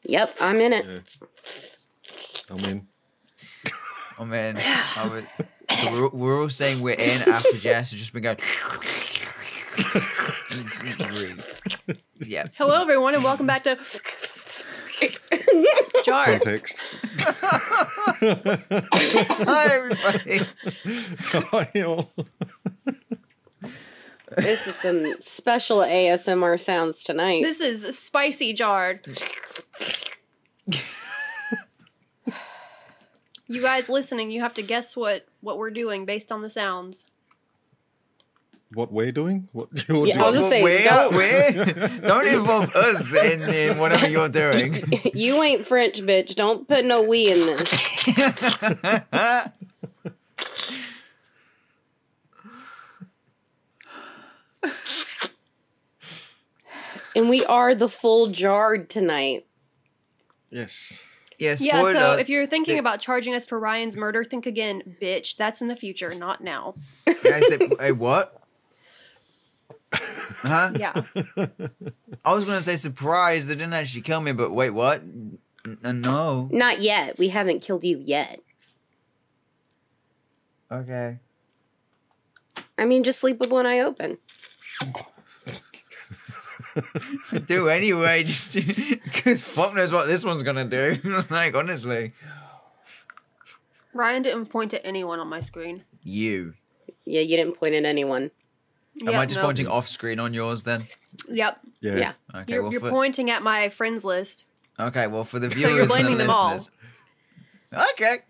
Yep, I'm in it. Yeah. I'm in. I'm in. So we're all saying we're in after Jess has just been going. Yeah. Hello, everyone, and welcome back to Jar. Context. Hi, everybody. Hi, all. This is some special ASMR sounds tonight. This is spicy jarred. You guys listening, you have to guess what we're doing based on the sounds. What we're doing? What you're Yeah, I was doing? just saying, Don't involve us in whatever you're doing. You ain't French, bitch. Don't put no we in this. And we are the full jarred tonight. Yes. Yes. Yeah, so if you're thinking about charging us for Ryan's murder, think again, bitch. That's in the future, not now. I said, hey, what? Huh? Yeah. I was going to say surprise. They didn't actually kill me, but wait, what? No. Not yet. We haven't killed you yet. Okay. I mean, just sleep with one eye open. Do anyway, just because fuck knows what this one's gonna do. Like, honestly. Ryan didn't point at anyone on my screen. You. Yeah, you didn't point at anyone. Am I just pointing off screen on yours then? Yep. Yeah. Okay, You're pointing at my friends list. Okay, well, for the viewers So you're blaming and the them all. listeners. Okay.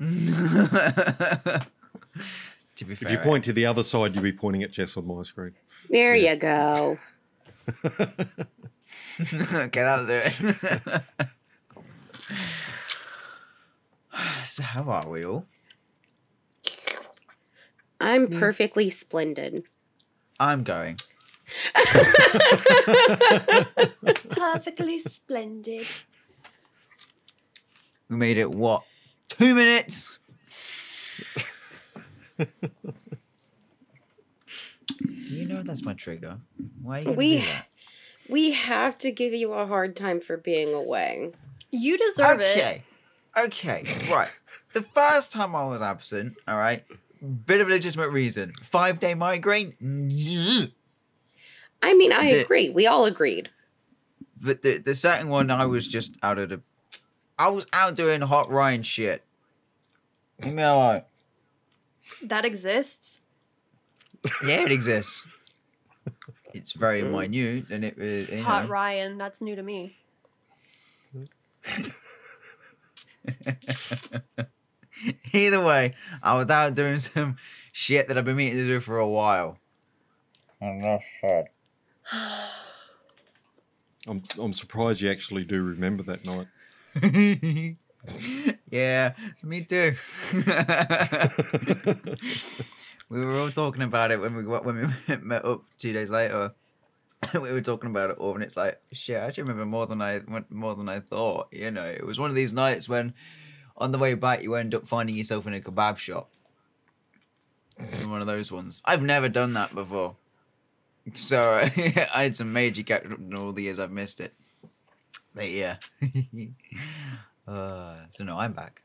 To be fair. If you point to the other side, you'll be pointing at Jess on my screen. There you go. Okay, that'll do it. So how are we all? I'm perfectly splendid. I'm going. Perfectly splendid. We made it, what? 2 minutes? You know that's my trigger. Why are you gonna do that? We have to give you a hard time for being away. You deserve it. Okay, right. The first time I was absent, all right, bit of a legitimate reason. 5-day migraine. I mean, I agree. We all agreed. But the second one, I was just I was out doing hot Ryan shit. Leave me alone. That exists. Yeah, it exists. It's very minute, and it. Hot Ryan. That's new to me. Either way, I was out doing some shit that I've been meaning to do for a while. And that's sad. I'm surprised you actually do remember that night. Yeah, me too. We were all talking about it when we met up 2 days later. We were talking about it all, and it's like, shit, I actually remember more than I thought. You know, it was one of these nights when, on the way back, you end up finding yourself in a kebab shop. One of those ones. I've never done that before, so I had some major catch up in all the years I've missed it. But yeah, so no, I'm back.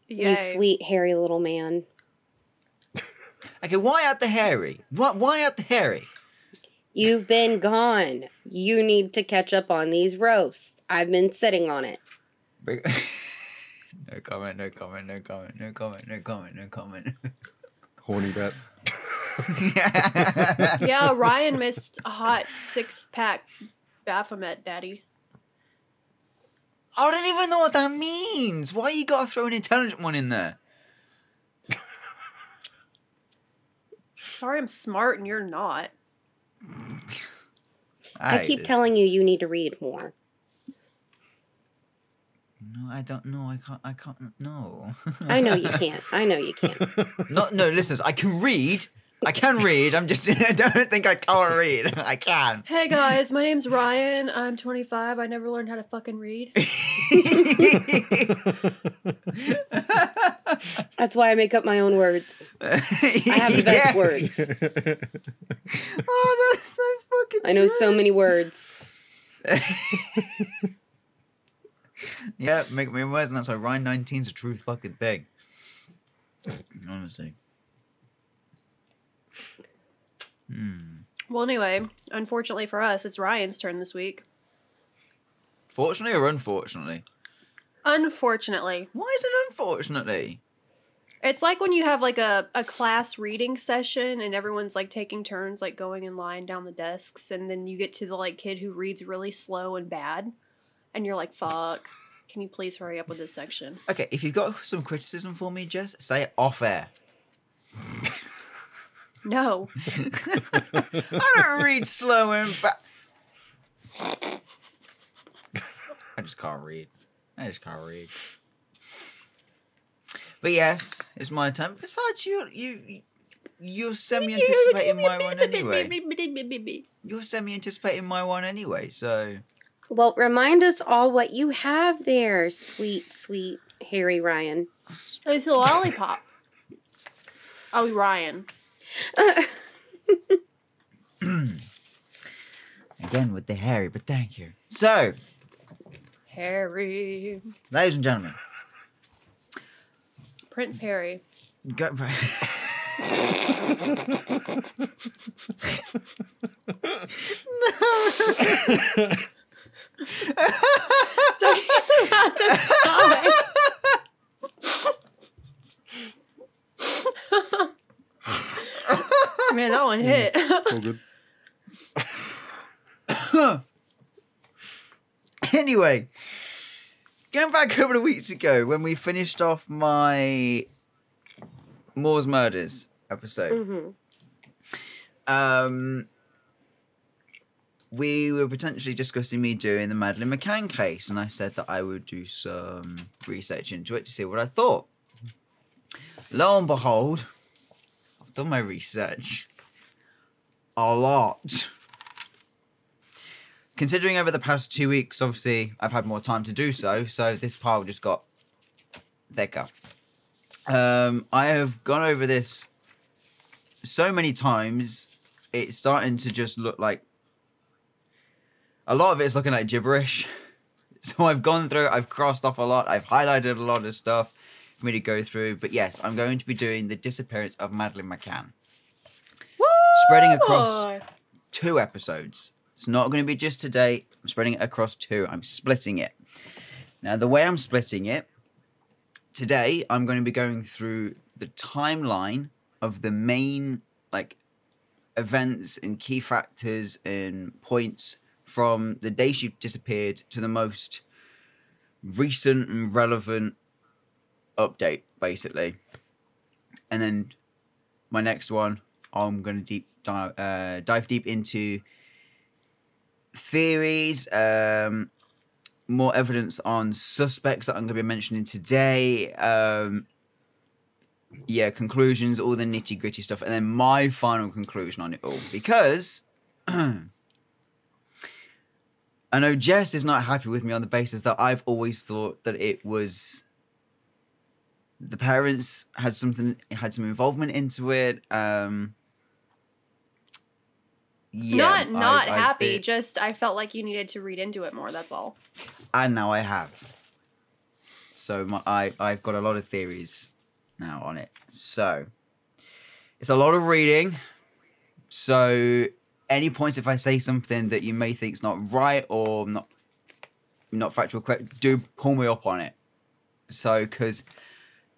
Yay. You sweet, hairy little man. Okay, why out the hairy? What? Why out the hairy? You've been gone. You need to catch up on these roasts. I've been sitting on it. No comment, no comment, no comment, no comment, no comment, no comment. Horny bat. Yeah, Ryan missed a hot 6-pack Baphomet, daddy. I don't even know what that means. Why you gotta throw an intelligent one in there? Sorry, I'm smart and you're not. I keep telling you need to read more. No, I don't know. I can't. No. I know you can't. I know you can't. No, listeners, I can read. I don't think I can't read. I can. Hey guys, my name's Ryan. I'm 25. I never learned how to fucking read. That's why I make up my own words. I have the best words. Oh, that's so fucking I know true. so many words. Yeah, make me worse, and that's why Ryan 19's a true fucking thing. Honestly. Well, anyway, unfortunately for us, it's Ryan's turn this week. Fortunately or unfortunately? Unfortunately. Why is it unfortunately? It's like when you have like a class reading session and everyone's like taking turns like going in line down the desks, and then you get to the like kid who reads really slow and bad, and you're like, fuck, can you please hurry up with this section? Okay, if you've got some criticism for me, Jess, say it off air. No. I don't read slow and bad. I just can't read. But yes, it's my turn. Besides, you're semi-anticipating my one anyway. You're semi-anticipating my one anyway, so... Well, remind us all what you have there, sweet, sweet Harry Ryan. It's a lollipop. Oh, Ryan. Again with the Harry, but thank you. So, Harry. ladies and gentlemen. Prince Harry. Go... Dougie's about to die. Man, that one hit. All good. Anyway, going back a couple of weeks ago when we finished off my Moore's Murders episode, we were potentially discussing me doing the Madeleine McCann case, and I said that I would do some research into it to see what I thought. Lo and behold, I've done my research. A lot. Considering over the past 2 weeks, obviously, I've had more time to do so, so this pile just got thicker. I have gone over this so many times, it's starting to just look like... A lot of it is looking like gibberish. So I've gone through, I've crossed off a lot, I've highlighted a lot of stuff for me to go through. But yes, I'm going to be doing the Disappearance of Madeleine McCann. Woo! Spreading across 2 episodes. It's not going to be just today. I'm spreading it across 2. I'm splitting it. Now, the way I'm splitting it, today I'm going to be going through the timeline of the main like events and key factors and points from the day she disappeared to the most recent and relevant update, basically. And then my next one, I'm going to dive deep into theories, more evidence on suspects that I'm going to be mentioning today. Yeah, conclusions, all the nitty gritty stuff, and then my final conclusion on it all. Because I know Jess is not happy with me on the basis that I've always thought that it was the parents had some involvement into it. Yeah, not happy. Just I felt like you needed to read into it more. That's all. And now I have. So I've got a lot of theories now on it. So it's a lot of reading. So any points if I say something that you may think is not right or not factual correct, do pull me up on it. So because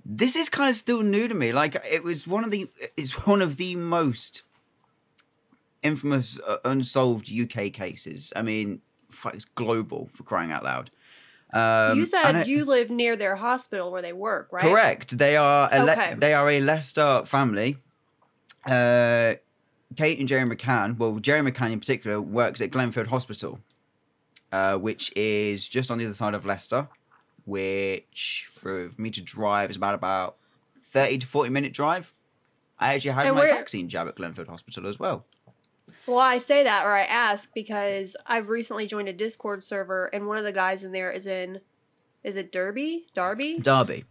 this is kind of still new to me. Like it's one of the most infamous unsolved UK cases. I mean, it's global, for crying out loud. You said you live near their hospital where they work, right? Correct. They are Okay. a Leicester family. Kate and Jerry McCann, well, Jerry McCann in particular, works at Glenfield Hospital, which is just on the other side of Leicester, which for me to drive is about 30 to 40 minute drive. I actually had my vaccine jab at Glenfield Hospital as well. Well, I say that, or I ask, because I've recently joined a Discord server, and one of the guys in there is it Derby? Derby.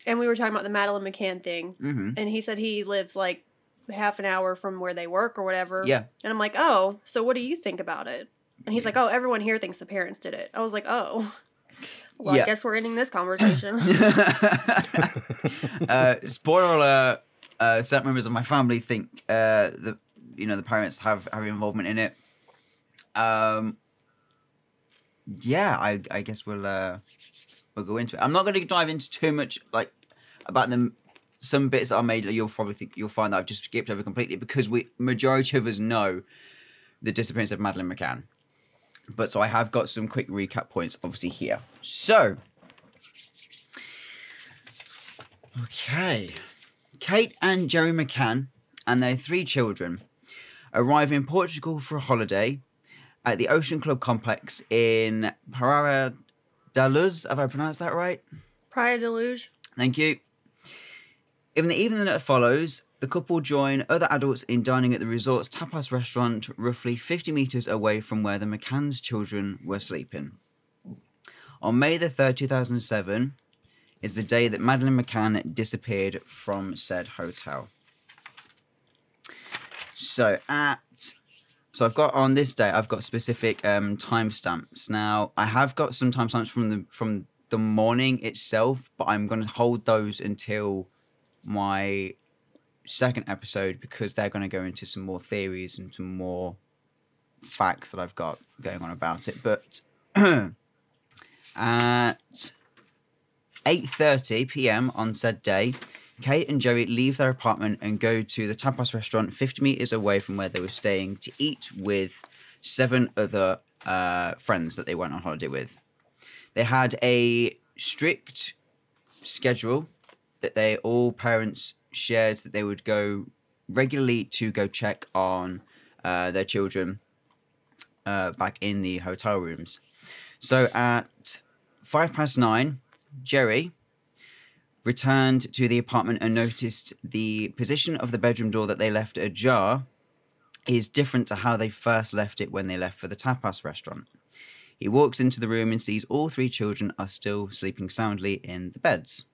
And we were talking about the Madeleine McCann thing, and he said he lives like half an hour from where they work or whatever. Yeah. And I'm like, oh, so what do you think about it? And he's like, oh, everyone here thinks the parents did it. I was like, oh. Well, Yeah. I guess we're ending this conversation. Spoiler alert, certain members of my family think that, you know, the parents have involvement in it. Yeah, I guess we'll go into it. I'm not going to dive into too much, like, about them. Some bits that are made, you'll find that I've just skipped over completely, because majority of us know the disappearance of Madeleine McCann. But so I have got some quick recap points, obviously, here. So, okay. Kate and Jerry McCann and their 3 children arrive in Portugal for a holiday at the Ocean Club complex in Praia da Luz. Have I pronounced that right? Praia da Luz. Thank you. In the evening that follows, the couple join other adults in dining at the resort's tapas restaurant, roughly 50 metres away from where the McCann's children were sleeping. On May the 3rd, 2007, is the day that Madeleine McCann disappeared from said hotel. So I've got on this day, I've got specific timestamps. Now, I have got some timestamps from the morning itself, but I'm going to hold those until my second episode, because they're going to go into some more theories and some more facts that I've got going on about it. But at 8:30 p.m. on said day, Kate and Jerry leave their apartment and go to the tapas restaurant 50 meters away from where they were staying to eat with 7 other friends that they went on holiday with. They had a strict schedule that all parents shared, that they would go regularly to go check on their children back in the hotel rooms. So at 9:05, Jerry returned to the apartment and noticed the position of the bedroom door that they left ajar is different to how they first left it when they left for the tapas restaurant. He walks into the room and sees all 3 children are still sleeping soundly in the beds.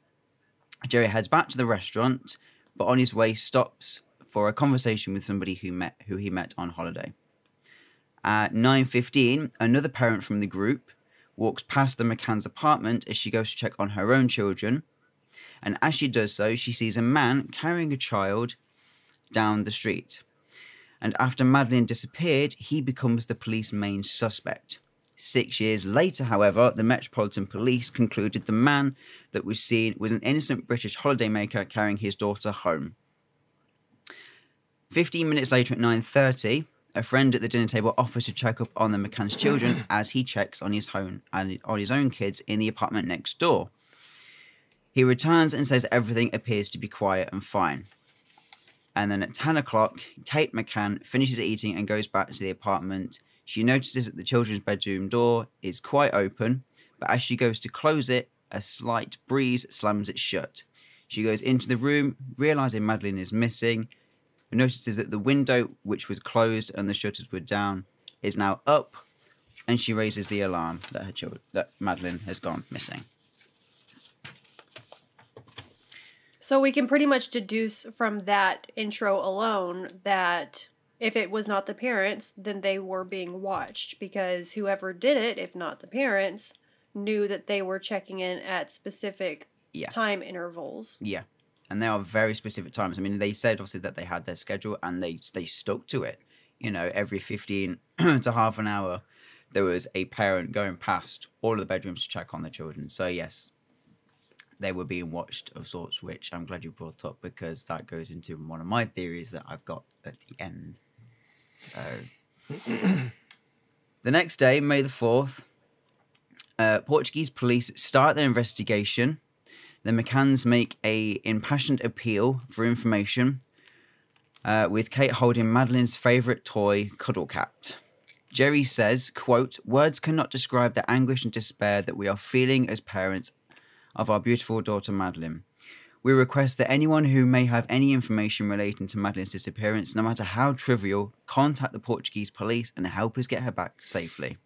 Jerry heads back to the restaurant, but on his way stops for a conversation with somebody who he met on holiday. At 9:15, another parent from the group walks past the McCann's apartment as she goes to check on her own children, and as she does so, she sees a man carrying a child down the street. And after Madeleine disappeared, he becomes the police's main suspect. 6 years later, however, the Metropolitan Police concluded the man that was seen was an innocent British holidaymaker carrying his daughter home. 15 minutes later at 9:30, a friend at the dinner table offers to check up on the McCann's children as he checks on his own kids in the apartment next door. He returns and says everything appears to be quiet and fine. And then at 10 o'clock, Kate McCann finishes eating and goes back to the apartment. She notices that the children's bedroom door is quite open, but as she goes to close it, a slight breeze slams it shut. She goes into the room, realizing Madeleine is missing, and notices that the window, which was closed and the shutters were down, is now up, and she raises the alarm that Madeleine has gone missing. So we can pretty much deduce from that intro alone that if it was not the parents, then they were being watched, because whoever did it, if not the parents, knew that they were checking in at specific time intervals. Yeah, and they are very specific times. I mean, they said obviously that they had their schedule and they stuck to it. You know, every 15 to half an hour, there was a parent going past all of the bedrooms to check on the children. So yes, they were being watched of sorts, which I'm glad you brought up, because that goes into one of my theories that I've got at the end. The next day, May the 4th, Portuguese police start their investigation. The McCanns make a impassioned appeal for information, with Kate holding Madeleine's favourite toy, Cuddle Cat. Jerry says, quote, "Words cannot describe the anguish and despair that we are feeling as parents of our beautiful daughter Madeleine. We request that anyone who may have any information relating to Madeleine's disappearance, no matter how trivial, contact the Portuguese police and help us get her back safely.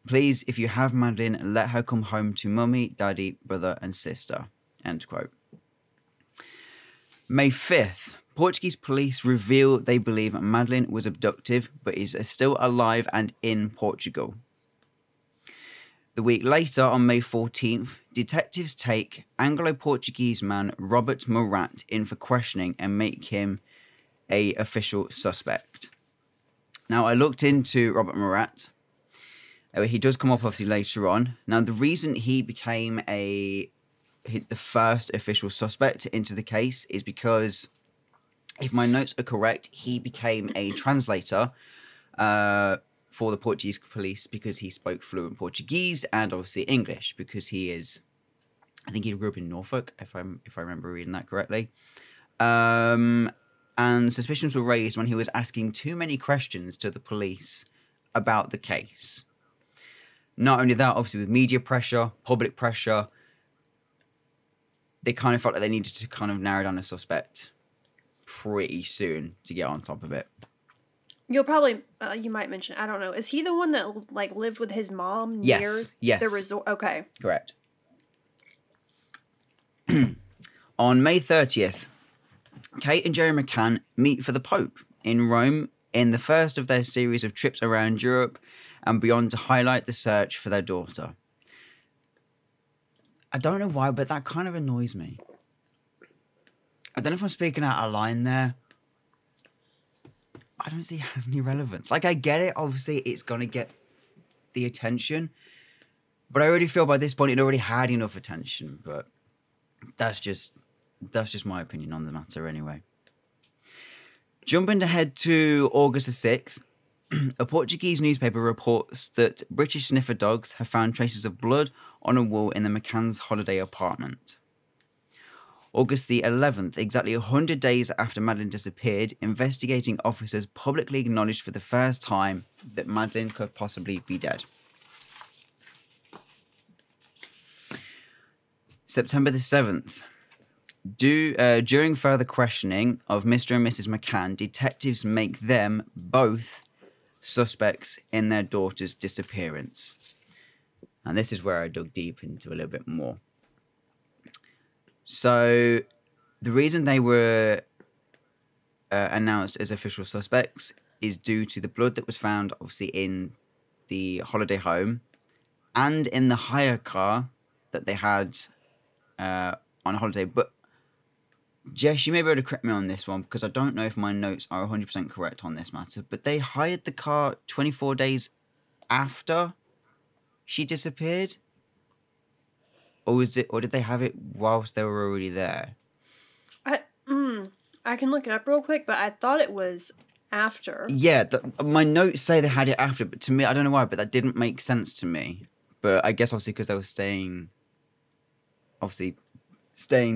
Please, if you have Madeleine, let her come home to mummy, daddy, brother and sister." End quote. May 5th, Portuguese police reveal they believe Madeleine was abducted, but is still alive and in Portugal. The week later, on May 14th, detectives take Anglo-Portuguese man Robert Murat in for questioning and make him an official suspect. Now, I looked into Robert Murat. He does come up obviously later on. Now, the reason he became the first official suspect into the case is because, if my notes are correct, he became a translator for the Portuguese police because he spoke fluent Portuguese and obviously English because he is, I think he grew up in Norfolk, if I remember reading that correctly. And suspicions were raised when he was asking too many questions to the police about the case. Not only that, obviously with media pressure, public pressure, they kind of felt like they needed to kind of narrow down a suspect pretty soon to get on top of it. You'll probably, you might mention, I don't know, is he the one that like lived with his mom near the resort? Okay. Correct. On May 30th, Kate and Jerry McCann meet for the Pope in Rome in the first of their series of trips around Europe and beyond to highlight the search for their daughter. I don't know why, but that kind of annoys me. I don't know if I'm speaking out of line there. I don't see it has any relevance. Like, I get it. Obviously, it's going to get the attention. But I already feel by this point it already had enough attention. But that's just my opinion on the matter anyway. Jumping ahead to August the 6th, a Portuguese newspaper reports that British sniffer dogs have found traces of blood on a wall in the McCann's holiday apartment. August the 11th, exactly 100 days after Madeleine disappeared, investigating officers publicly acknowledged for the first time that Madeleine could possibly be dead. September the 7th. During further questioning of Mr. and Mrs. McCann, detectives make them both suspects in their daughter's disappearance. And this is where I dug deep into a little bit more. So, the reason they were announced as official suspects is due to the blood that was found, obviously, in the holiday home and in the hire car that they had on holiday. But, Jess, you may be able to correct me on this one because I don't know if my notes are 100% correct on this matter. But they hired the car 24 days after she disappeared? Or did they have it whilst they were already there? I can look it up real quick, but I thought it was after. Yeah, my notes say they had it after, but to me, I don't know why, but that didn't make sense to me. But I guess obviously because they were staying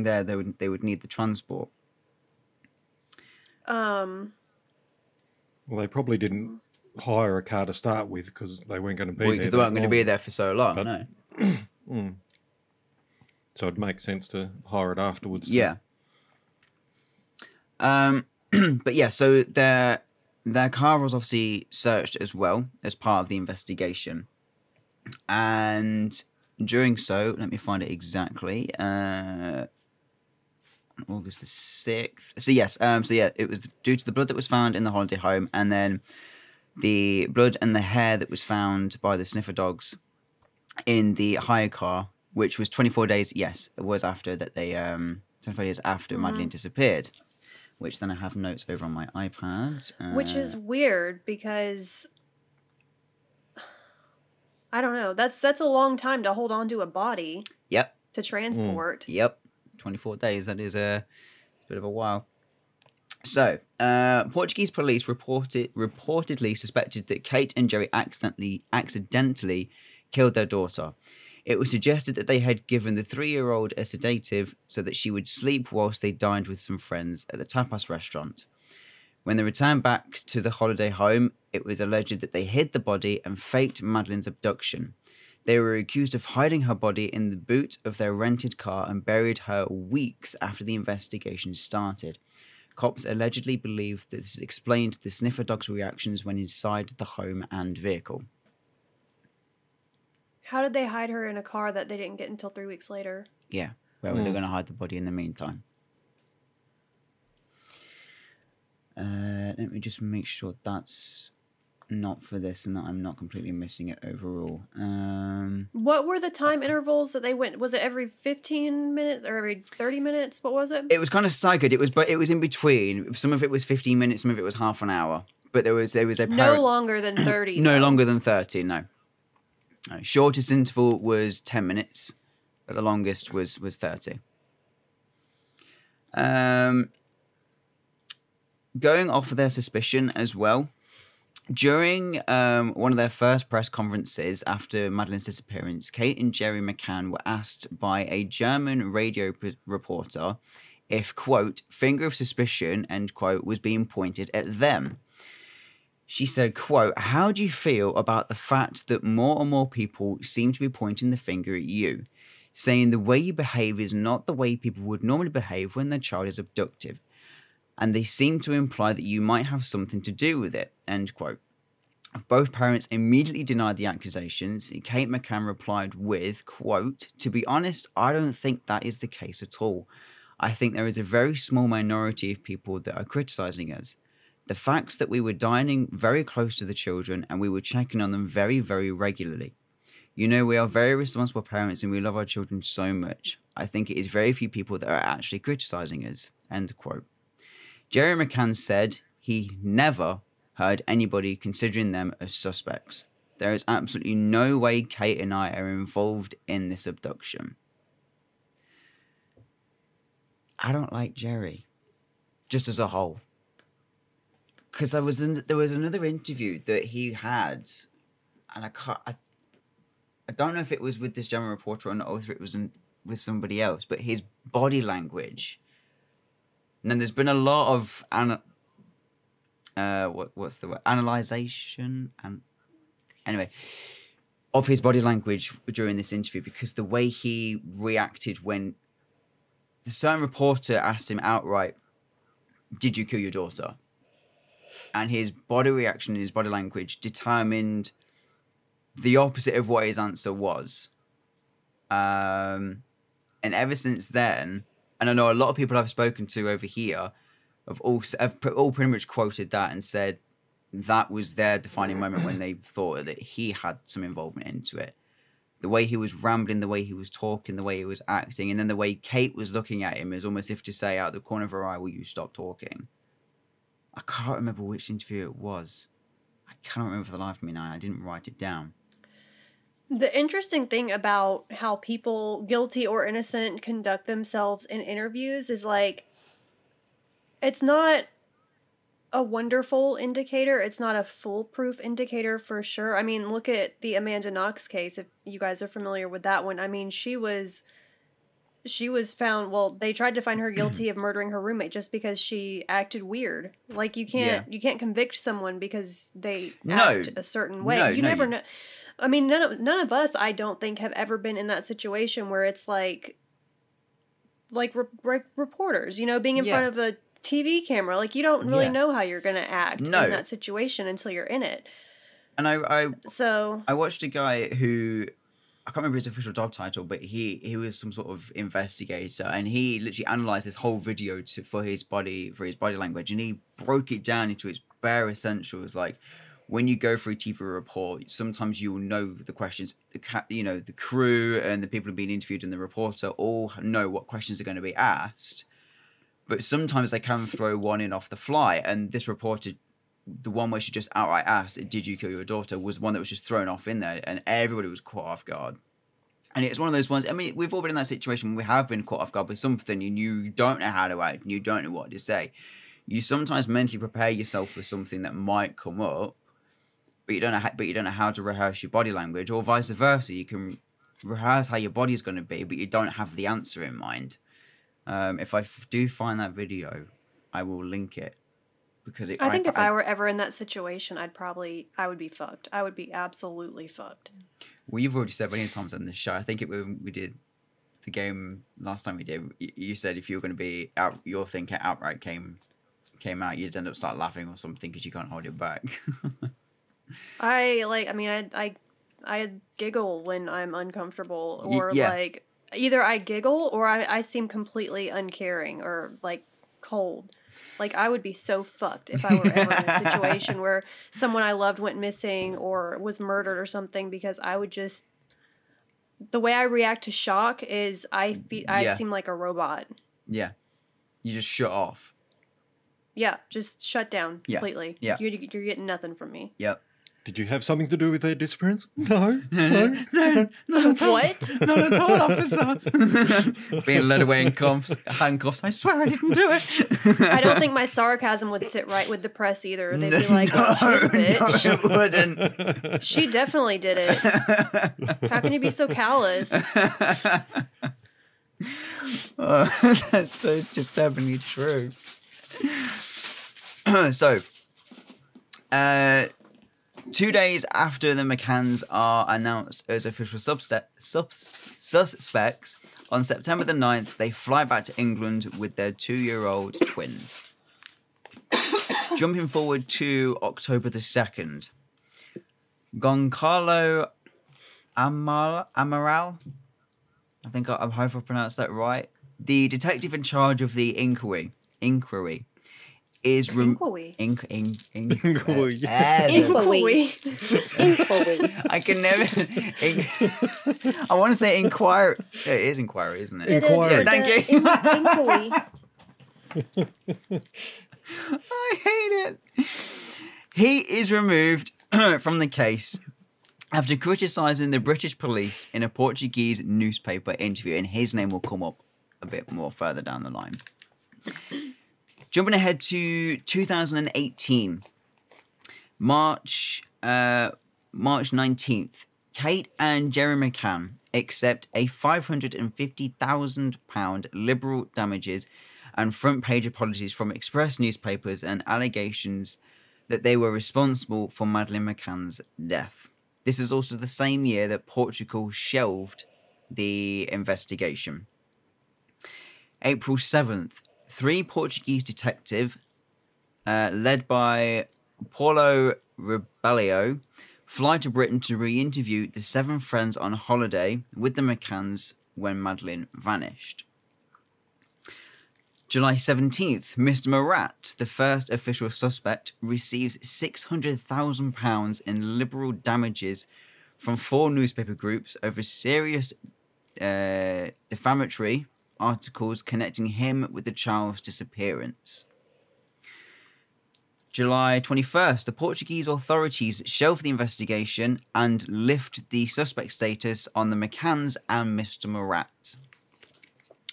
there, they would need the transport. Well, they probably didn't hire a car to start with because they weren't going to be there. Because they weren't going to be there for so long, no. So it'd make sense to hire it afterwards. Yeah. But yeah, so their car was obviously searched as well as part of the investigation. And during so, let me find it exactly. August the 6th. So yes, it was due to the blood that was found in the holiday home and then the blood and the hair that was found by the sniffer dogs in the hire car, which was 24 days, yes, it was after that they, 24 days after Madeleine disappeared, which then I have notes over on my iPad. Which is weird because, I don't know, that's a long time to hold on to a body. Yep. To transport. Yep. 24 days, that is it's a bit of a while. So, Portuguese police reportedly suspected that Kate and Jerry accidentally killed their daughter. It was suggested that they had given the 3-year-old a sedative so that she would sleep whilst they dined with some friends at the tapas restaurant. When they returned back to the holiday home, it was alleged that they hid the body and faked Madeleine's abduction. They were accused of hiding her body in the boot of their rented car and buried her weeks after the investigation started. Cops allegedly believe that this explained the sniffer dog's reactions when inside the home and vehicle. How did they hide her in a car that they didn't get until 3 weeks later? Yeah, where were they going to hide the body in the meantime? Let me just make sure that's not for this and that I'm not completely missing it overall. What were the time intervals that they went? Was it every 15 minutes or every 30 minutes? What was it? It was kind of staggered. It was in between. Some of it was 15 minutes, some of it was half an hour. But there was a no longer than 30. No longer than 30. No. Shortest interval was 10 minutes, but the longest was 30. Going off of their suspicion as well, during one of their first press conferences after Madeleine's disappearance, Kate and Jerry McCann were asked by a German radio reporter if, quote, finger of suspicion, end quote, was being pointed at them. She said, quote, how do you feel about the fact that more and more people seem to be pointing the finger at you, saying the way you behave is not the way people would normally behave when their child is abducted, and they seem to imply that you might have something to do with it, end quote. Both parents immediately denied the accusations. Kate McCann replied with, quote, to be honest, I don't think that is the case at all. I think there is a very small minority of people that are criticizing us. The facts that we were dining very close to the children and we were checking on them very, very regularly. You know, we are very responsible parents and we love our children so much. I think it is very few people that are actually criticizing us, end quote. Jerry McCann said he never heard anybody considering them as suspects. There is absolutely no way Kate and I are involved in this abduction. I don't like Jerry, just as a whole. Because there was another interview that he had, and I don't know if it was with this German reporter or not, or if it was with somebody else, but his body language. And then there's been a lot of what's the word? Analyzation anyway of his body language during this interview, because the way he reacted when the certain reporter asked him outright, "Did you kill your daughter?" And his body reaction and his body language determined the opposite of what his answer was. And ever since then, and I know a lot of people I've spoken to over here have all pretty much quoted that and said that was their defining moment when they thought that he had some involvement into it. The way he was rambling, the way he was talking, the way he was acting, and then the way Kate was looking at him as almost if to say out of the corner of her eye, will you stop talking? I can't remember which interview it was. I cannot remember for the life of me now. I didn't write it down. The interesting thing about how people, guilty or innocent, conduct themselves in interviews is like, it's not a wonderful indicator. It's not a foolproof indicator for sure. I mean, look at the Amanda Knox case, if you guys are familiar with that one. I mean, she was found, well, they tried to find her guilty of murdering her roommate just because she acted weird. Like, you can't convict someone because they act a certain way. You never know. I mean, none of us, I don't think, have ever been in that situation where it's like reporters, you know, being in front of a TV camera. Like, you don't really know how you're going to act in that situation until you're in it. And I watched a guy who, I can't remember his official job title, but he was some sort of investigator, and he literally analysed this whole video for his body language, and he broke it down into its bare essentials. Like, when you go through a TV report, sometimes you'll know the questions. The crew and the people who are being interviewed and the reporter all know what questions are going to be asked, but sometimes they can throw one in off the fly. And this reporter, the one where she just outright asked, "Did you kill your daughter?" was one that was just thrown off in there, and everybody was caught off guard. And it's one of those ones, I mean, we've all been in that situation when we have been caught off guard with something and you don't know how to act and you don't know what to say. You sometimes mentally prepare yourself for something that might come up, but you don't know how to rehearse your body language, or vice versa. You can rehearse how your body's going to be, but you don't have the answer in mind. If I do find that video, I will link it. Because I think if I were ever in that situation, I would be fucked. I would be absolutely fucked. Well, you've already said many times on this show. I think when we did the game last time we did, you said if you were going to be out, your thing outright came out, you'd end up start laughing or something because you can't hold it back. I giggle when I'm uncomfortable, or like either I giggle or I seem completely uncaring, or like cold. Like, I would be so fucked if I were ever in a situation where someone I loved went missing or was murdered or something, because I would just... The way I react to shock is I seem like a robot. Yeah. You just shut off. Yeah, just shut down completely. Yeah. You're getting nothing from me. Yep. Did you have something to do with their disappearance? No. No, What? Not at all, officer. Being led away in handcuffs. I swear I didn't do it. I don't think my sarcasm would sit right with the press either. They'd be like, oh, she's a bitch. No, it wouldn't. She definitely did it. How can you be so callous? That's so disturbingly true. So, 2 days after the McCanns are announced as official suspects, on September the 9th, they fly back to England with their 2-year-old twins. Jumping forward to October the 2nd, Goncalo Amaral, I think I hope I pronounced that right, the detective in charge of the inquiry is Inquiry. Inquiry. I can never. I want to say inquiry. It is inquiry, isn't it? Inquiry. Yeah, thank you. Inquiry. I hate it. He is removed from the case after criticising the British police in a Portuguese newspaper interview, and his name will come up a bit more further down the line. Jumping ahead to 2018, March 19th, Kate and Jerry McCann accept a £550,000 liberal damages and front page apologies from Express newspapers and allegations that they were responsible for Madeleine McCann's death. This is also the same year that Portugal shelved the investigation. April 7th, 3 Portuguese detectives, led by Paulo Rebelio, fly to Britain to re-interview the 7 friends on holiday with the McCanns when Madeleine vanished. July 17th, Mr. Murat, the first official suspect, receives £600,000 in liberal damages from 4 newspaper groups over serious defamatory articles connecting him with the child's disappearance. July 21st, the Portuguese authorities shelve the investigation and lift the suspect status on the McCanns and Mr. Murat.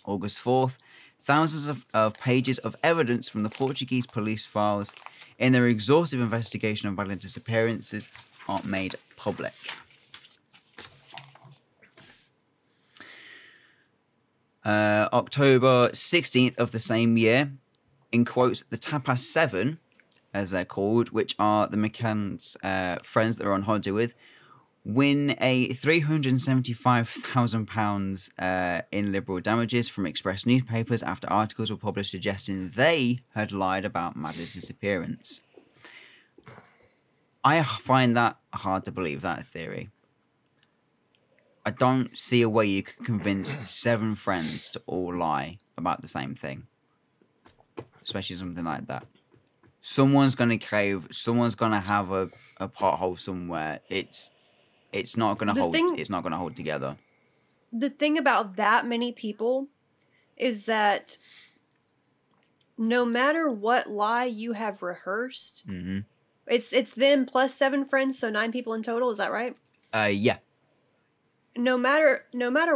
August 4th, thousands of pages of evidence from the Portuguese police files in their exhaustive investigation of Madeleine's disappearances are made public. October 16th of the same year, in quotes, the Tapas 7, as they're called, which are the McCann's friends that they're on holiday with, win a £375,000 in liberal damages from Express newspapers after articles were published suggesting they had lied about Madeleine's disappearance. I find that hard to believe, that theory. I don't see a way you could convince 7 friends to all lie about the same thing. Especially something like that. Someone's going to cave. Someone's going to have a pothole somewhere. It's not going to hold. It's not going to hold together. The thing about that many people is that no matter what lie you have rehearsed, it's them plus 7 friends, so 9 people in total. Is that right? Yeah. No matter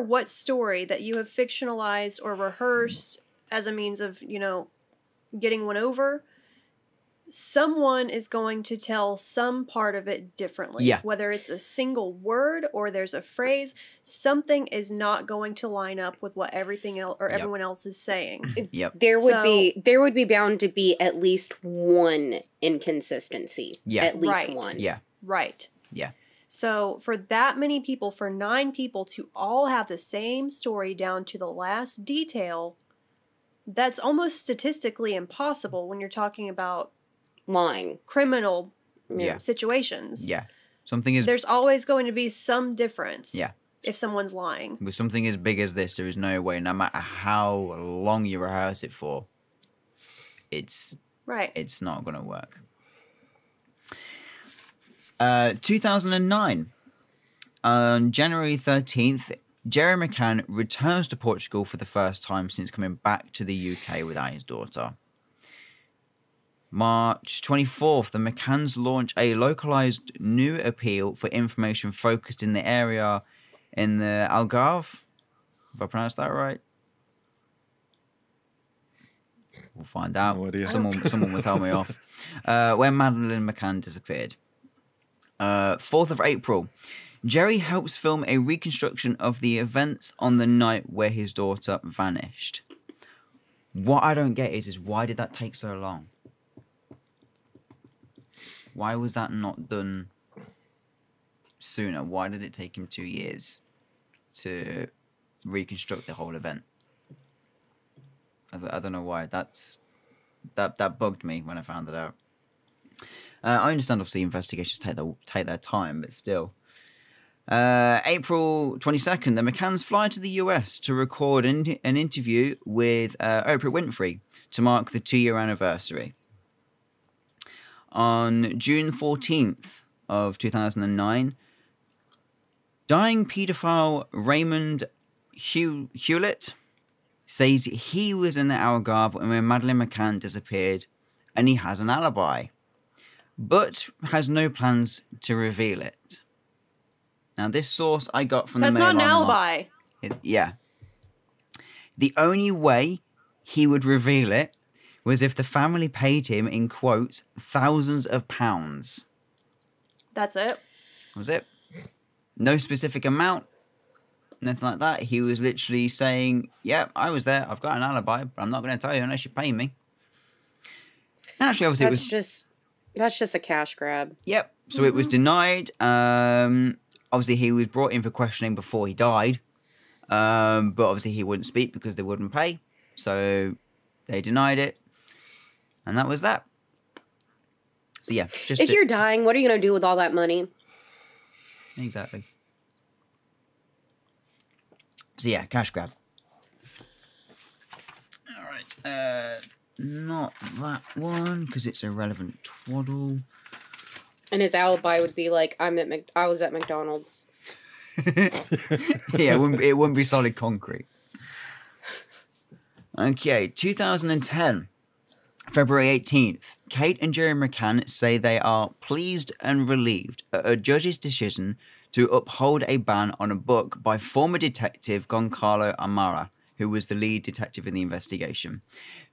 what story that you have fictionalized or rehearsed as a means of, getting one over, someone is going to tell some part of it differently. Yeah. Whether it's a single word or there's a phrase, something is not going to line up with what everything else or everyone else is saying. Yep. There would be bound to be at least one inconsistency. Yeah. At least Right. one. Yeah. Right. Yeah. So for that many people, for 9 people to all have the same story down to the last detail, that's almost statistically impossible when you're talking about Lying. criminal Yeah. situations. Yeah. Something is There's always going to be some difference. Yeah. If someone's lying. With something as big as this, there is no way, no matter how long you rehearse it for, it's Right. It's not going to work. 2009. On January 13th, Jerry McCann returns to Portugal for the first time since coming back to the UK without his daughter. March 24th, the McCanns launch a localized new appeal for information focused in the area in the Algarve. If I pronounced that right? We'll find out. No idea. Someone will tell me off. Where Madeleine McCann disappeared. 4th of April, Jerry helps film a reconstruction of the events on the night where his daughter vanished. What I don't get is why did that take so long? Why was that not done sooner? Why did it take him 2 years to reconstruct the whole event? I don't know why. That bugged me when I found it out. I understand, obviously, investigations take their time, but still. April 22nd, the McCanns fly to the US to record an interview with Oprah Winfrey to mark the 2-year anniversary. On June 14th of 2009, dying paedophile Raymond Hewlett says he was in the Algarve when Madeleine McCann disappeared, and he has an alibi, but has no plans to reveal it. Now, this source I got from the Mail That's not an Online. alibi. Yeah. The only way he would reveal it was if the family paid him, in quotes, thousands of pounds. That's it. Was it? No specific amount. Nothing like that. He was literally saying, yeah, I was there. I've got an alibi, but I'm not going to tell you unless you pay me. Actually, obviously, that's just a cash grab. Yep. So it was denied. Obviously, he was brought in for questioning before he died. But obviously, he wouldn't speak because they wouldn't pay. So they denied it. And that was that. So yeah. If you're dying, what are you going to do with all that money? Exactly. So yeah, cash grab. All right. Not that one, because it's irrelevant twaddle. And his alibi would be like, I was at McDonald's. Yeah, it wouldn't be solid concrete. Okay, 2010, February 18th. Kate and Jerry McCann say they are pleased and relieved at a judge's decision to uphold a ban on a book by former detective Goncalo Amara, who was the lead detective in the investigation.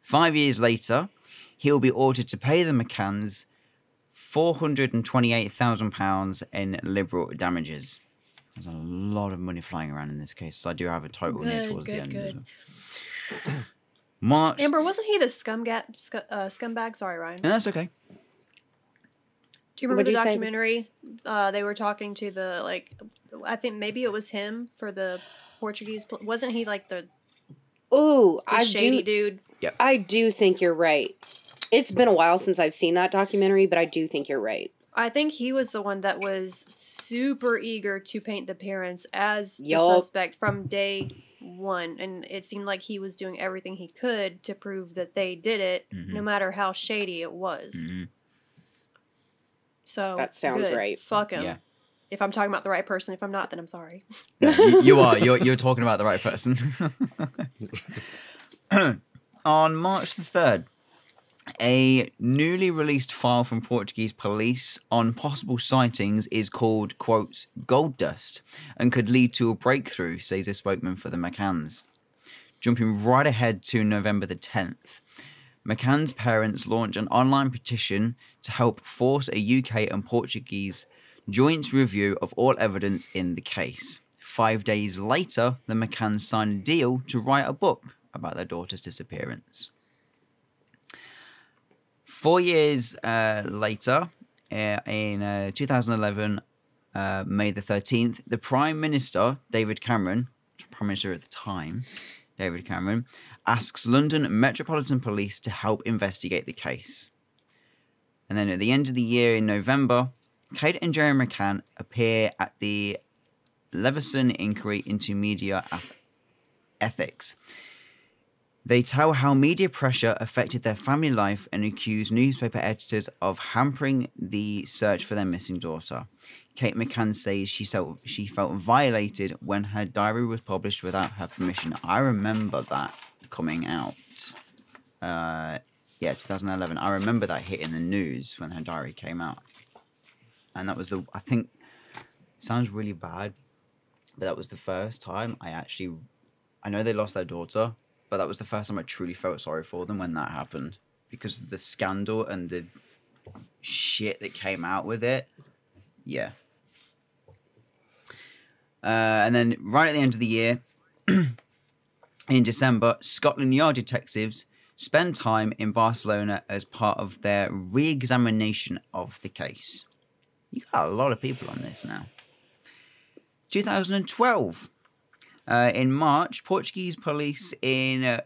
5 years later, he will be ordered to pay the McCanns £428,000 in liberal damages. There's a lot of money flying around in this case, so I do have a total near towards the end. Good. March. Amber, wasn't he the scumbag? Sorry, Ryan. No, that's okay. Do you remember the What'd you say? documentary? They were talking to the, I think maybe it was him for the Portuguese. Wasn't he like the shady dude? Yep. I do think you're right. It's been a while since I've seen that documentary, but I do think you're right. I think he was the one that was super eager to paint the parents as the Yup. suspect from day one. And it seemed like he was doing everything he could to prove that they did it, no matter how shady it was. Mm-hmm. So that sounds good. Right. Fuck him. Yeah. If I'm talking about the right person. If I'm not, then I'm sorry. Yeah, you are. You're talking about the right person. On March the 3rd, a newly released file from Portuguese police on possible sightings is called, quotes, gold dust, and could lead to a breakthrough, says a spokesman for the McCanns. Jumping right ahead to November the 10th, McCann's parents launch an online petition to help force a UK and Portuguese joint review of all evidence in the case. 5 days later, the McCanns signed a deal to write a book about their daughter's disappearance. 4 years later, in 2011, May the 13th, the Prime Minister, David Cameron, Prime Minister at the time, David Cameron, asks London Metropolitan Police to help investigate the case. And then at the end of the year, in November, Kate and Jerry McCann appear at the Leveson Inquiry into Media Ethics. They tell how media pressure affected their family life and accuse newspaper editors of hampering the search for their missing daughter. Kate McCann says she felt violated when her diary was published without her permission. I remember that coming out. 2011. I remember that hitting the news when her diary came out. And that was I think, it sounds really bad, but that was the first time I know they lost their daughter, but that was the first time I truly felt sorry for them when that happened. Because of the scandal and the shit that came out with it. Yeah. And then right at the end of the year, in December, Scotland Yard detectives spend time in Barcelona as part of their re-examination of the case. You got a lot of people on this now. 2012. In March, Portuguese police in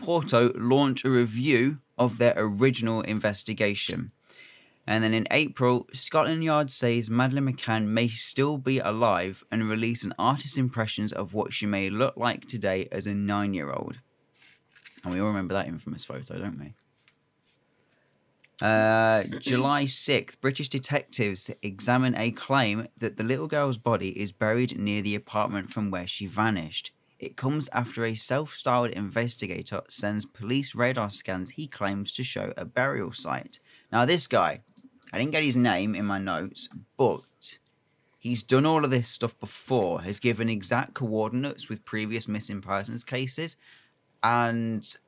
Porto launch a review of their original investigation. And then in April, Scotland Yard says Madeleine McCann may still be alive and release an artist's impressions of what she may look like today as a 9-year-old. And we all remember that infamous photo, don't we? July 6th, British detectives examine a claim that the little girl's body is buried near the apartment from where she vanished. It comes after a self-styled investigator sends police radar scans he claims to show a burial site. Now this guy, I didn't get his name in my notes, but he's done all of this stuff before, has given exact coordinates with previous missing persons cases, and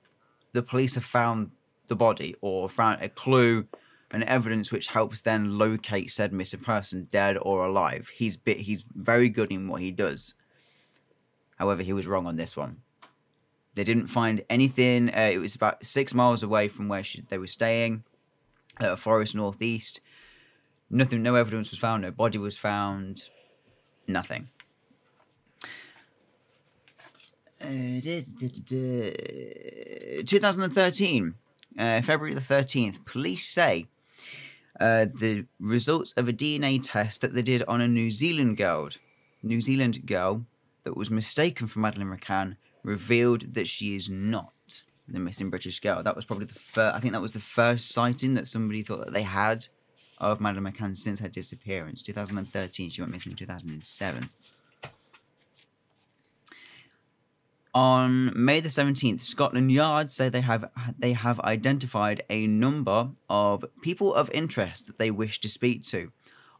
the police have found the body or found a clue and evidence which helps then locate said missing person, dead or alive. He's very good in what he does. However, he was wrong on this one. They didn't find anything. It was about 6 miles away from where they were staying, a forest northeast. Nothing, no evidence was found. No body was found. Nothing. 2013, February the 13th, police say the results of a DNA test that they did on a New Zealand girl that was mistaken for Madeleine McCann revealed that she is not the missing British girl. That was probably I think that was the first sighting that somebody thought that they had of Madeleine McCann since her disappearance. 2013, she went missing in 2007. On May the 17th, Scotland Yard say they have identified a number of people of interest that they wish to speak to.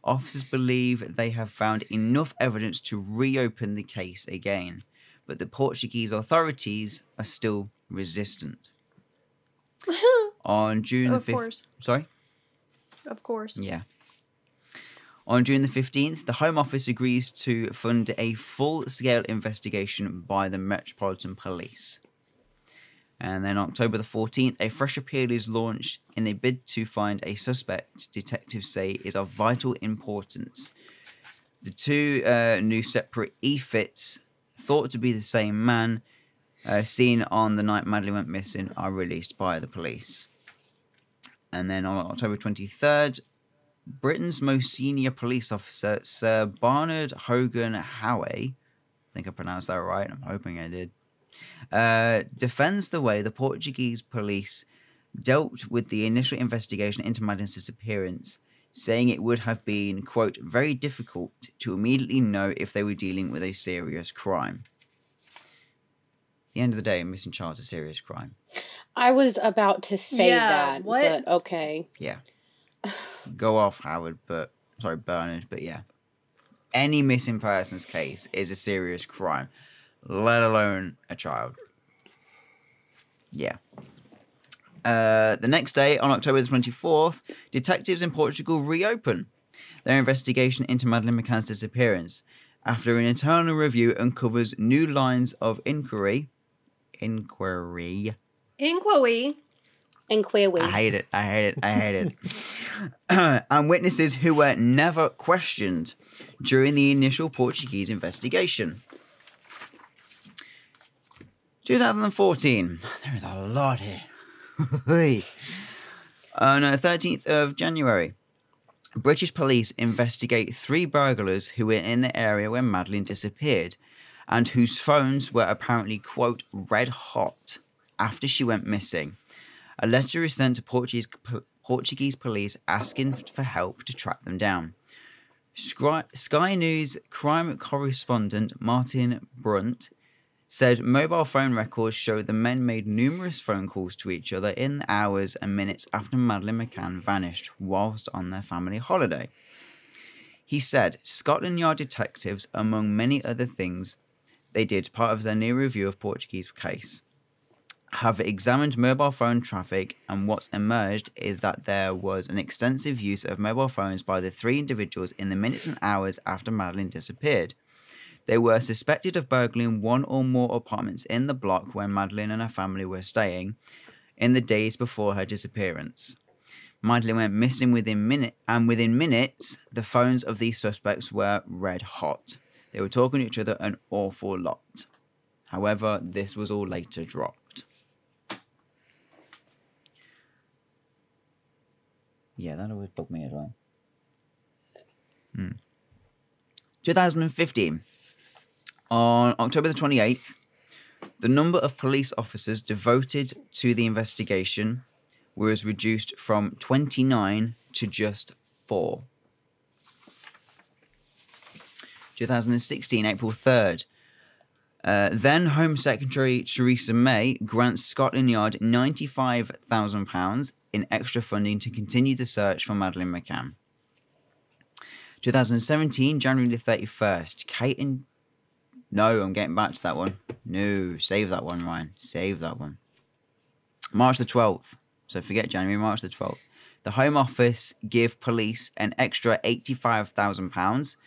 Officers believe they have found enough evidence to reopen the case again, but the Portuguese authorities are still resistant. On June the 5th... Sorry? Of course. Yeah. On June the 15th, the Home Office agrees to fund a full-scale investigation by the Metropolitan Police. And then October the 14th, a fresh appeal is launched in a bid to find a suspect detectives say is of vital importance. The two new separate e-fits, thought to be the same man, seen on the night Madeleine went missing, are released by the police. And then on October 23rd, Britain's most senior police officer, Sir Barnard Hogan Howe, I think I pronounced that right, I'm hoping I did, defends the way the Portuguese police dealt with the initial investigation into Madeleine's disappearance, saying it would have been, quote, very difficult to immediately know if they were dealing with a serious crime. At the end of the day, a missing child is a serious crime. I was about to say that, but okay. Yeah. Go off, Bernard, but yeah. Any missing persons case is a serious crime, let alone a child. Yeah. The next day, on October the 24th, detectives in Portugal reopen their investigation into Madeleine McCann's disappearance after an internal review uncovers new lines of inquiry. And witnesses who were never questioned during the initial Portuguese investigation. 2014. There is a lot here. On 13th of January, British police investigate 3 burglars who were in the area when Madeleine disappeared and whose phones were apparently, quote, red hot after she went missing. A letter is sent to Portuguese police asking for help to track them down. Sky News crime correspondent Martin Brunt said mobile phone records show the men made numerous phone calls to each other in the hours and minutes after Madeleine McCann vanished whilst on their family holiday. He said Scotland Yard detectives, among many other things they did part of their new review of Portuguese case, have examined mobile phone traffic, and what's emerged is that there was an extensive use of mobile phones by the three individuals in the minutes and hours after Madeleine disappeared. They were suspected of burgling one or more apartments in the block where Madeleine and her family were staying in the days before her disappearance. Madeleine went missing within minutes, the phones of these suspects were red hot. They were talking to each other an awful lot. However, this was all later dropped. Yeah, that always bugged me as well. 2015. On October the 28th, the number of police officers devoted to the investigation was reduced from 29 to just 4. 2016, April 3rd. Then Home Secretary Theresa May grants Scotland Yard £95,000 in extra funding to continue the search for Madeleine McCann. 2017, January the 31st. Kate and... No, I'm getting back to that one. No, save that one, Ryan. Save that one. March the 12th. So forget January, March the 12th. The Home Office give police an extra £85,000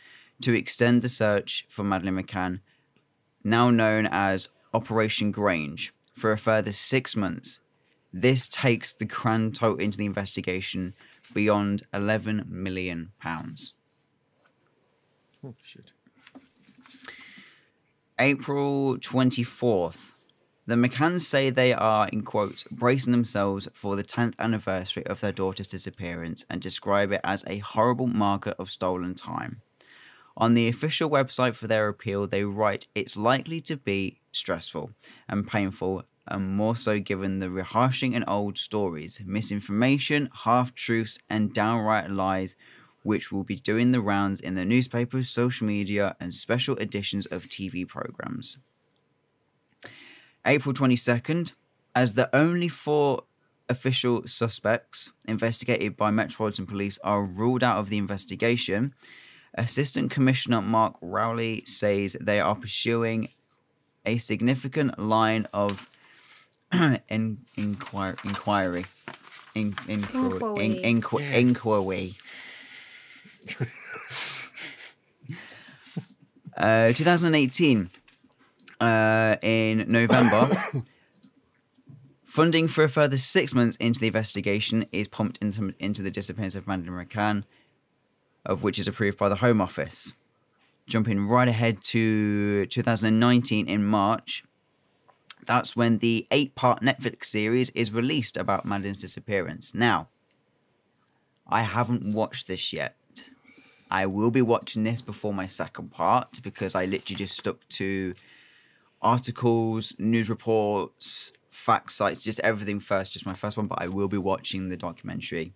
to extend the search for Madeleine McCann, now known as Operation Grange, for a further 6 months. This takes the grand total into the investigation beyond £11 million. Oh, shit. April 24th. The McCanns say they are, in quotes, bracing themselves for the 10th anniversary of their daughter's disappearance and describe it as a horrible marker of stolen time. On the official website for their appeal, they write it's likely to be stressful and painful, and more so given the rehashing and old stories, misinformation, half-truths, and downright lies which will be doing the rounds in the newspapers, social media, and special editions of TV programs. April 22nd, as the only 4 official suspects investigated by Metropolitan Police are ruled out of the investigation, Assistant Commissioner Mark Rowley says they are pursuing a significant line of inquiry. 2018, in November, funding for a further 6 months into the investigation is pumped into the disappearance of Madeleine McCann, of which is approved by the Home Office. Jumping right ahead to 2019 in March, that's when the 8-part Netflix series is released about Madeleine's disappearance. Now, I haven't watched this yet. I will be watching this before my second part because I literally just stuck to articles, news reports, fact sites, just everything first, just my first one, but I will be watching the documentary,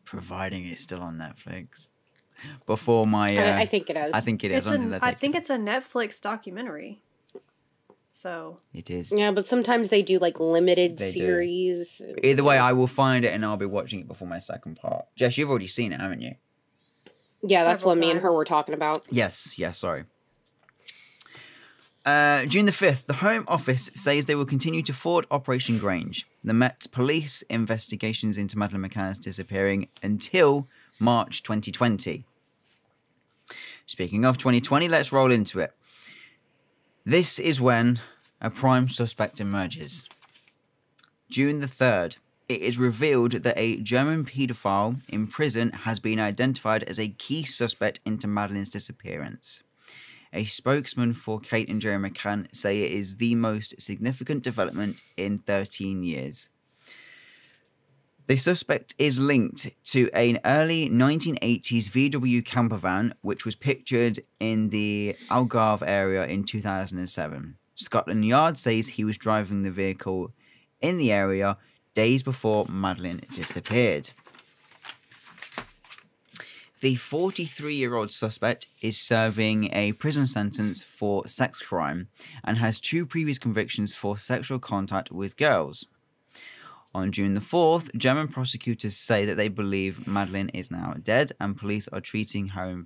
providing it's still on Netflix, before my... I think it is. I think it is. I think it's a Netflix documentary. So... It is. Yeah, but sometimes they do like limited series. Either way, I will find it and I'll be watching it before my second part. Jess, you've already seen it, haven't you? Yeah, that's Several what me and her times. were talking about. Yes, sorry. June the 5th, the Home Office says they will continue to forward Operation Grange, the Met Police investigations into Madeleine McCann's disappearing, until March 2020. Speaking of 2020, let's roll into it. This is when a prime suspect emerges. June the 3rd, it is revealed that a German paedophile in prison has been identified as a key suspect into Madeleine's disappearance. A spokesman for Kate and Jerry McCann say it is the most significant development in 13 years. The suspect is linked to an early 1980s VW camper van, which was pictured in the Algarve area in 2007. Scotland Yard says he was driving the vehicle in the area days before Madeleine disappeared. The 43-year-old suspect is serving a prison sentence for sex crime and has 2 previous convictions for sexual contact with girls. On June the 4th, German prosecutors say that they believe Madeleine is now dead and police are treating her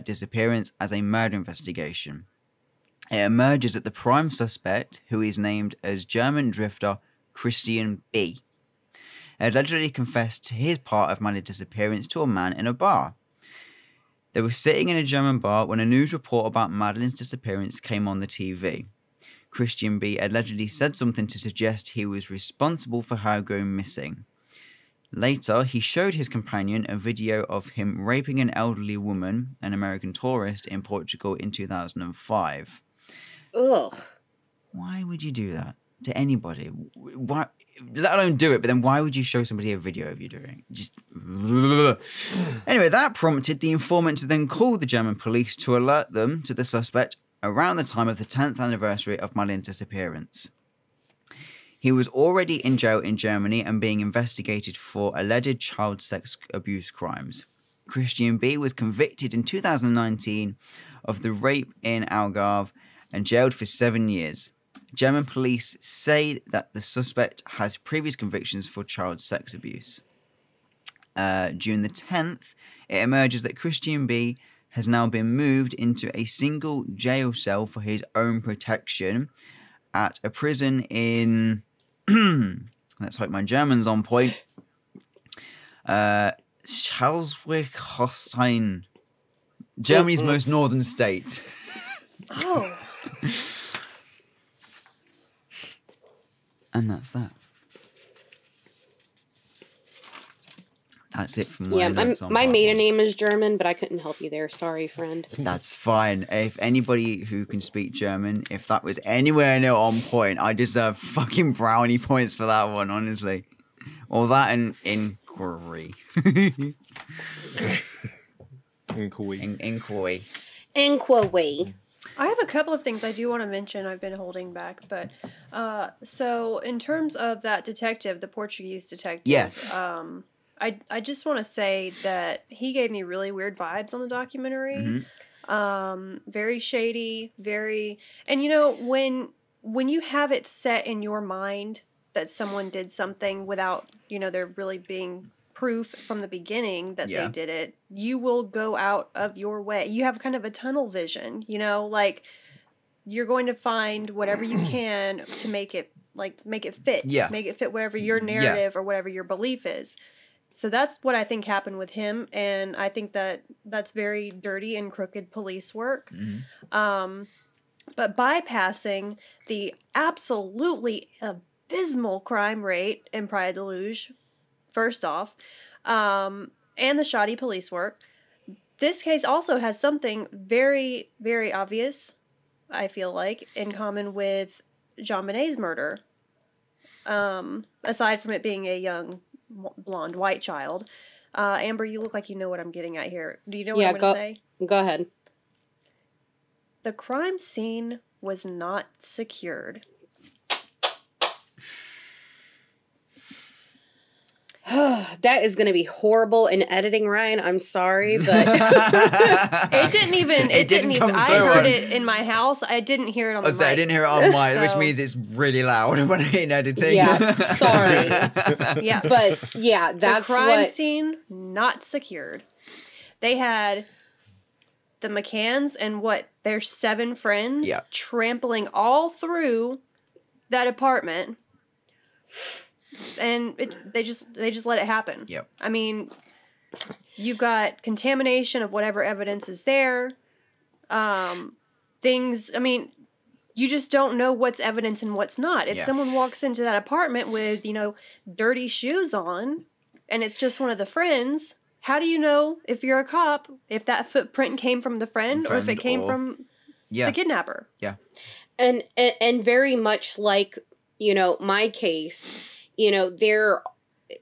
disappearance as a murder investigation. It emerges that the prime suspect, who is named as German drifter Christian B., allegedly confessed to his part of Madeleine's disappearance to a man in a bar. They were sitting in a German bar when a news report about Madeleine's disappearance came on the TV. Christian B. allegedly said something to suggest he was responsible for her going missing. Later, he showed his companion a video of him raping an elderly woman, an American tourist, in Portugal in 2005. Ugh. Why would you do that to anybody? Why, let alone do it, but then why would you show somebody a video of you doing it? Just... Anyway, that prompted the informant to then call the German police to alert them to the suspect around the time of the 10th anniversary of Madeleine's disappearance. He was already in jail in Germany and being investigated for alleged child sex abuse crimes. Christian B. was convicted in 2019 of the rape in Algarve and jailed for 7 years. German police say that the suspect has previous convictions for child sex abuse. June the 10th, it emerges that Christian B. has now been moved into a single jail cell for his own protection at a prison in... let's hope my German's on point. Schleswig-Holstein. Germany's most northern state. Oh. And that's that. That's it from my Yeah, notes on my part maiden one. name is German, but I couldn't help you there. Sorry, friend. That's fine. If anybody who can speak German, if that was anywhere near on point, I deserve fucking brownie points for that one, honestly. Or that and inquiry. Inquiry. Inquiry. I have a couple of things I do want to mention I've been holding back, but so in terms of that detective, the Portuguese detective, Yes. I just want to say that he gave me really weird vibes on the documentary. Mm-hmm. Very shady, very, and you know, when you have it set in your mind that someone did something without, you know, there really being proof from the beginning that they did it, you will go out of your way. You have kind of a tunnel vision, you know, like you're going to find whatever you can to make it fit. Yeah. Make it fit whatever your narrative or whatever your belief is. So that's what I think happened with him, and I think that that's very dirty and crooked police work. Mm-hmm. But bypassing the absolutely abysmal crime rate in Praia de Luz, first off, and the shoddy police work, this case also has something very, very obvious, I feel like, in common with Jean Bonnet's murder. Aside from it being a young blonde white child. Amber, you look like you know what I'm getting at here. Do you know what I'm going to say? Go ahead. The crime scene was not secured. That is going to be horrible in editing, Ryan. I'm sorry, but It didn't even. I through heard on- it in my house. I didn't hear it on the mic. I didn't hear it on mic, which So- means it's really loud when I'm editing. yeah, sorry. Yeah, But yeah, that's the crime what. scene not secured. They had the McCanns and their 7 friends trampling all through that apartment, and they just let it happen. Yep. I mean, you've got contamination of whatever evidence is there. Things. I mean, you just don't know what's evidence and what's not. If someone walks into that apartment with, you know, dirty shoes on, and it's just one of the friends, how do you know, if you're a cop, if that footprint came from the friend or if it came from the kidnapper? Yeah. And very much like, you know, my case, you know, there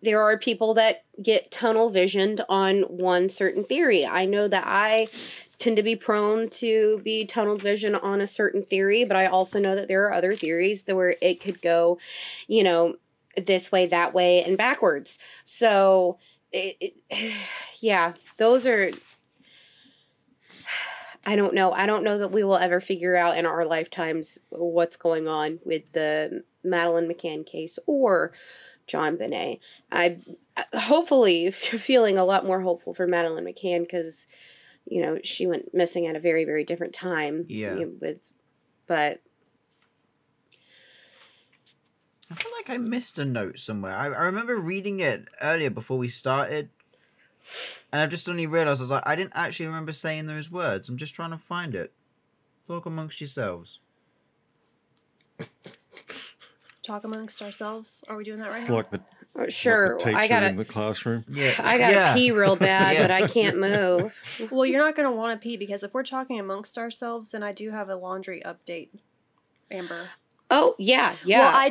there are people that get tunnel visioned on one certain theory. I know that I tend to be prone to be tunnel vision on a certain theory, but I also know that there are other theories that where it could go, you know, this way, that way, and backwards. So, yeah, those are... I don't know. I don't know that we will ever figure out in our lifetimes what's going on with the Madeleine McCann case or John Benet. I hopefully feeling a lot more hopeful for Madeleine McCann because, you know, she went missing at a very, very different time. Yeah. You know, but I feel like I missed a note somewhere. I remember reading it earlier before we started. And I've just suddenly realised, I was like, I didn't actually remember saying those words. I'm just trying to find it. Talk amongst yourselves. Talk amongst ourselves. Are we doing that right It's now? like the, sure, like the teacher I gotta in the classroom. Yeah. I gotta pee real bad, Yeah. but I can't move. Well, you're not going to want to pee because if we're talking amongst ourselves, then I do have a laundry update, Amber. Oh yeah. Well, I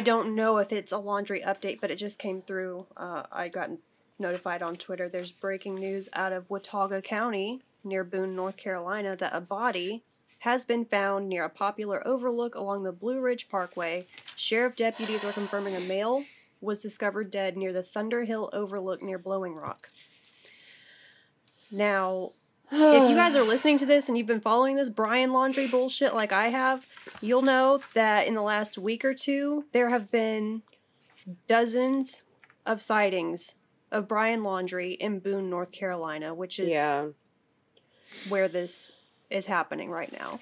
don't know if it's a laundry update, but it just came through. I got notified on Twitter. There's breaking news out of Watauga County near Boone, North Carolina, that a body has been found near a popular overlook along the Blue Ridge Parkway. Sheriff deputies are confirming a male was discovered dead near the Thunder Hill Overlook near Blowing Rock. Now, if you guys are listening to this and you've been following this Brian Laundrie bullshit like I have, you'll know that in the last week or two, there have been dozens of sightings of Brian Laundrie in Boone, North Carolina, which is where this is happening right now.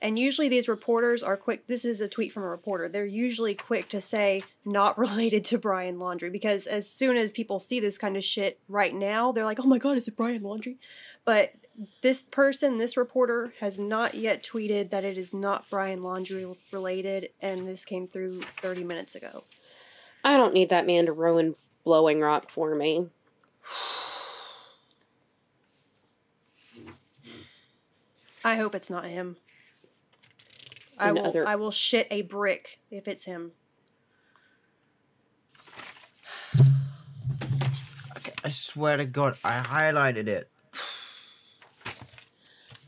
And usually these reporters are quick. This is a tweet from a reporter. They're usually quick to say not related to Brian Laundrie because as soon as people see this kind of shit right now, they're like, oh my God, is it Brian Laundrie? But this person, this reporter, has not yet tweeted that it is not Brian Laundrie related, and this came through 30 minutes ago. I don't need that man to ruin Blowing Rock for me. I hope it's not him. I will shit a brick if it's him. Okay, I swear to God, I highlighted it.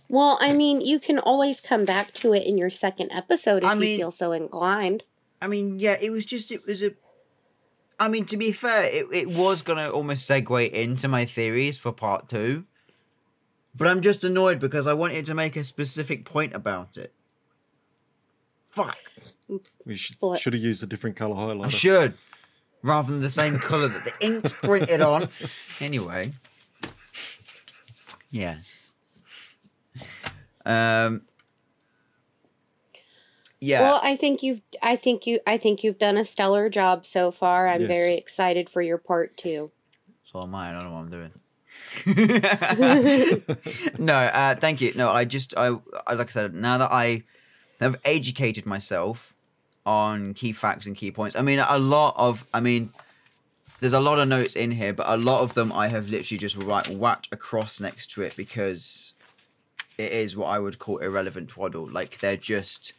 Well, I mean, you can always come back to it in your second episode if you feel so inclined. I mean, yeah, to be fair, it was going to almost segue into my theories for part 2. But I'm just annoyed because I wanted to make a specific point about it. Fuck. We should have used a different colour highlighter. I should. Rather than the same colour that the ink's printed on. Anyway. Yes. Yeah. Well, I think you've done a stellar job so far. I'm very excited for your part 2. So am I. I don't know what I'm doing. No, thank you. No, I like I said, now that I have educated myself on key facts and key points. I mean, there's a lot of notes in here, but a lot of them I have literally just whacked across next to it because it is what I would call irrelevant twaddle. Like, they're just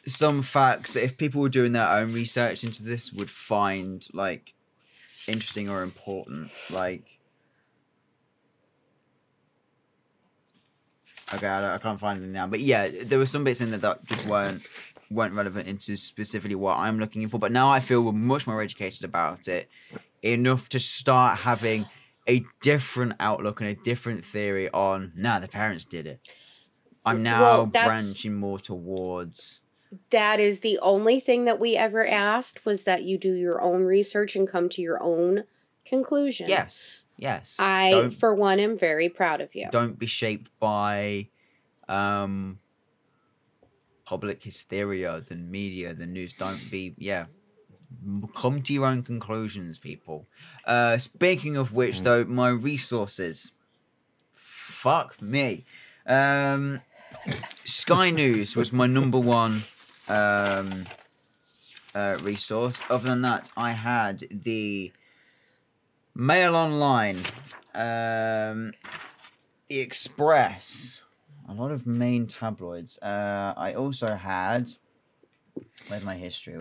some facts that if people were doing their own research into this would find, like, interesting or important. Like, okay, I can't find them now. But yeah, there were some bits in there that just weren't relevant into specifically what I'm looking for. But now I feel much more educated about it, enough to start having a different outlook and a different theory on, the parents did it. I'm now branching more towards... That is the only thing that we ever asked, was that you do your own research and come to your own conclusion. Yes. I, for one, am very proud of you. Don't be shaped by public hysteria, the media, the news. Don't be, come to your own conclusions, people. Speaking of which, though, my resources. Fuck me. Sky News was my number one resource. Other than that, I had the Mail Online, the Express, a lot of main tabloids. I also had... Where's my history?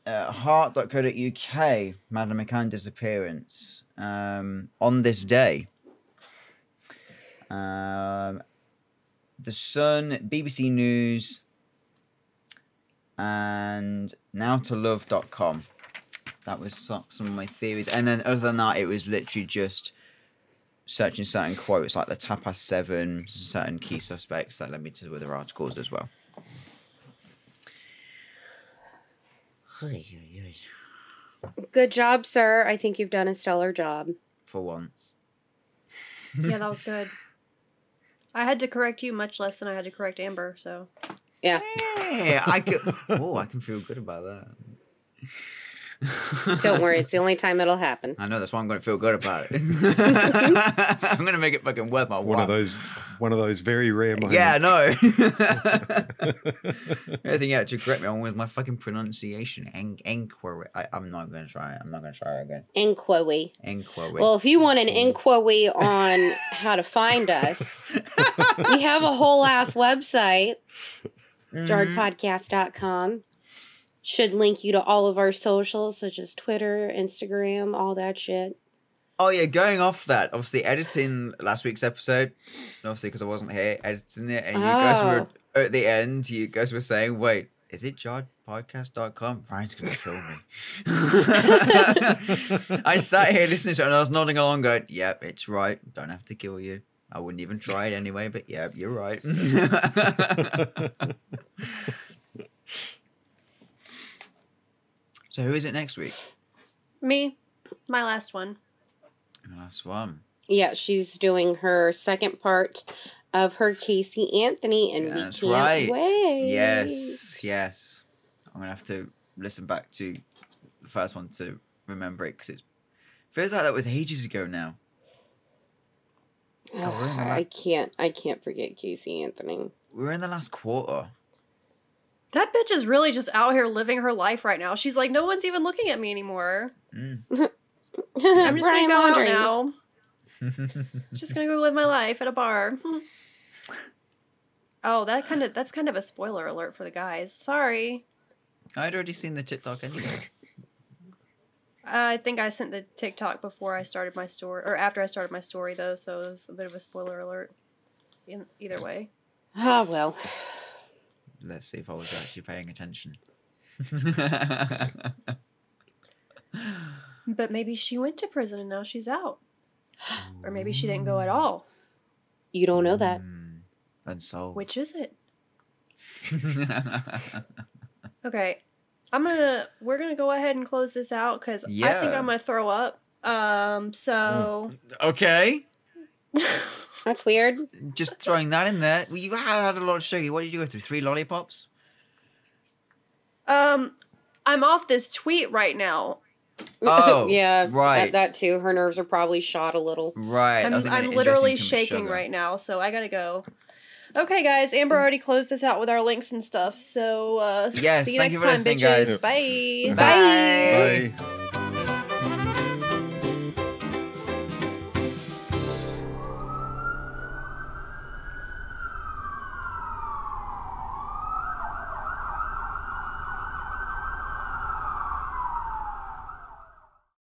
Heart.co.uk, Madeleine McCann disappearance. On this day. The Sun, BBC News, and nowtolove.com. That was some of my theories. And then other than that, it was literally just searching certain quotes, like the Tapas 7, certain key suspects that led me to other articles as well. Good job, sir. I think you've done a stellar job. For once. Yeah, that was good. I had to correct you much less than I had to correct Amber, so. Yeah. Yeah, I can feel good about that. Don't worry, it's the only time it'll happen. I know, that's why I'm going to feel good about it. I'm going to make it fucking worth my while. One of those very rare moments. Yeah, I know. Everything you had to correct me on was my fucking pronunciation. Inquiry. I'm not going to try it. I'm not going to try it again. Inquiry. Inquiry. Well, if you want an inquiry on how to find us, we have a whole ass website, jarredpodcast.com. Should link you to all of our socials, such as Twitter, Instagram, all that shit. Oh, yeah, going off that, obviously editing last week's episode, obviously because I wasn't here, editing it, and you guys were, at the end, you guys were saying, wait, is it jarredpodcast.com? Ryan's going to kill me. I sat here listening to it, and I was nodding along going, yep, it's right, don't have to kill you. I wouldn't even try it anyway, but yeah, you're right. So who is it next week? Me. My last one. Your last one. Yeah, she's doing her second part of her Casey Anthony, and That's we can't right. wait. Yes. I'm going to have to listen back to the first one to remember it, because it feels like that was ages ago now. I can't forget Casey Anthony. We're in the last quarter. That bitch is really just out here living her life right now. She's like, no one's even looking at me anymore. I'm just Brian gonna go Laundrie. out now. Just gonna go live my life at a bar. Oh, that's kind of a spoiler alert for the guys. Sorry. I'd already seen the TikTok anyway. I think I sent the TikTok before I started my story, or after I started my story, though, so it was a bit of a spoiler alert. Either way. Ah, well. Let's see if I was actually paying attention. But maybe she went to prison and now she's out. Or maybe she didn't go at all. You don't know that. Unsolved. Which is it? Okay. We're gonna go ahead and close this out because I think I'm gonna throw up. So Okay. That's weird. Just throwing that in there. Well, you had a lot of sugar. What did you go through? 3 lollipops? I'm off this tweet right now. Oh, yeah, right. That too. Her nerves are probably shot a little. Right. I'm literally shaking right now, so I gotta go. Okay, guys. Amber already closed us out with our links and stuff. So yes, see you thank next you for time, listening, bitches. guys. Bye. Bye. Bye.